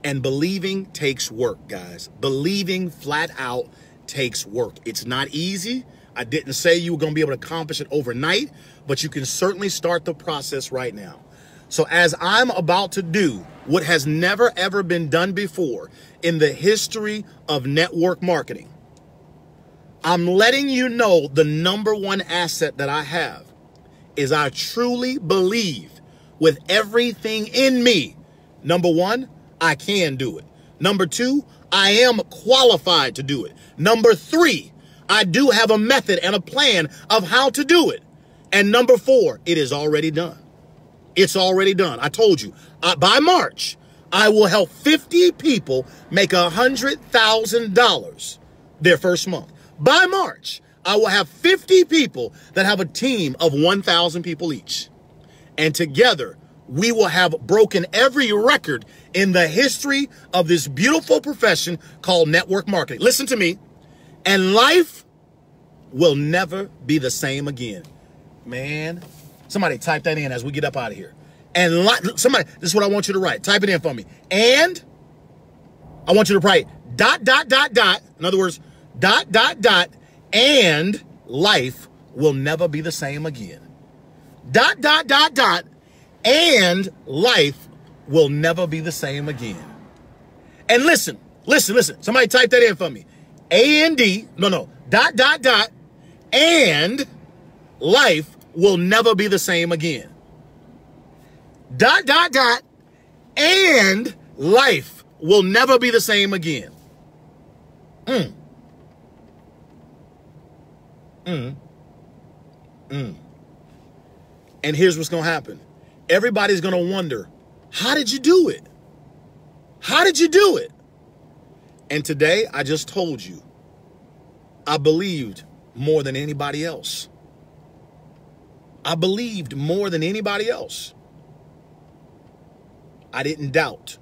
And believing takes work, guys. Believing flat out takes work. It's not easy. I didn't say you were going to be able to accomplish it overnight, but you can certainly start the process right now. So as I'm about to do what has never, ever been done before in the history of network marketing, I'm letting you know the number one asset that I have is I truly believe with everything in me. Number one, I can do it. Number two, I am qualified to do it. Number three, I do have a method and a plan of how to do it. And number four, it is already done. It's already done. I told you, by March, I will help 50 people make $100,000 their first month. By March, I will have 50 people that have a team of 1,000 people each. And together, we will have broken every record in the history of this beautiful profession called network marketing. Listen to me. And life will never be the same again. Man, somebody type that in as we get up out of here. And somebody, this is what I want you to write. Type it in for me. And I want you to write ... In other words, ... and life will never be the same again. ... and life will never be the same again. And listen. Somebody type that in for me. A-N-D, no, ... and life will never be the same again. ... and life will never be the same again. And here's what's going to happen. Everybody's going to wonder, how did you do it? How did you do it? And today, I just told you, I believed more than anybody else. I believed more than anybody else. I didn't doubt.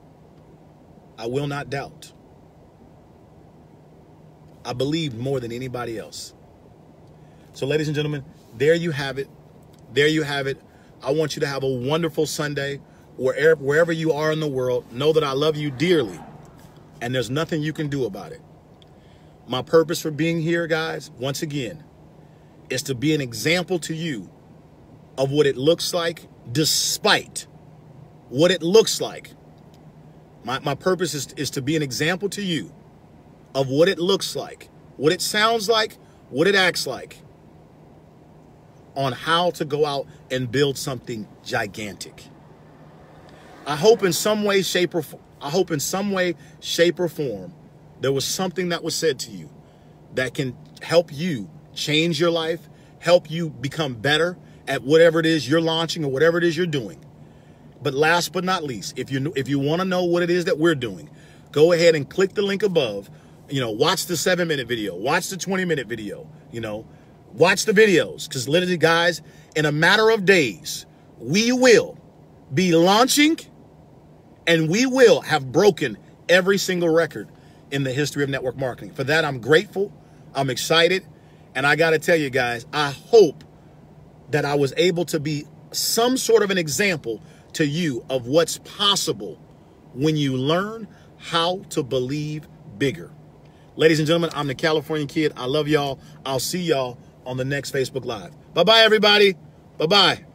I will not doubt. I believed more than anybody else. So, ladies and gentlemen, there you have it. There you have it. I want you to have a wonderful Sunday wherever you are in the world. Know that I love you dearly, and there's nothing you can do about it. My purpose for being here, guys, once again, is to be an example to you of what it looks like despite what it looks like. My purpose is to be an example to you of what it looks like, what it sounds like, what it acts like, on how to go out and build something gigantic. I hope in some way, shape, or form, there was something that was said to you that can help you change your life, help you become better at whatever it is you're launching or whatever it is you're doing. But last but not least, if you want to know what it is that we're doing, go ahead and click the link above. Watch the 7-minute video, watch the 20-minute video, watch the videos, because literally, guys, in a matter of days, we will be launching and we will have broken every single record in the history of network marketing. For that, I'm grateful. I'm excited. And I got to tell you guys, I hope that I was able to be some sort of an example to you of what's possible when you learn how to believe bigger. Ladies and gentlemen, I'm the California Kid. I love y'all. I'll see y'all on the next Facebook Live. Bye-bye, everybody. Bye-bye.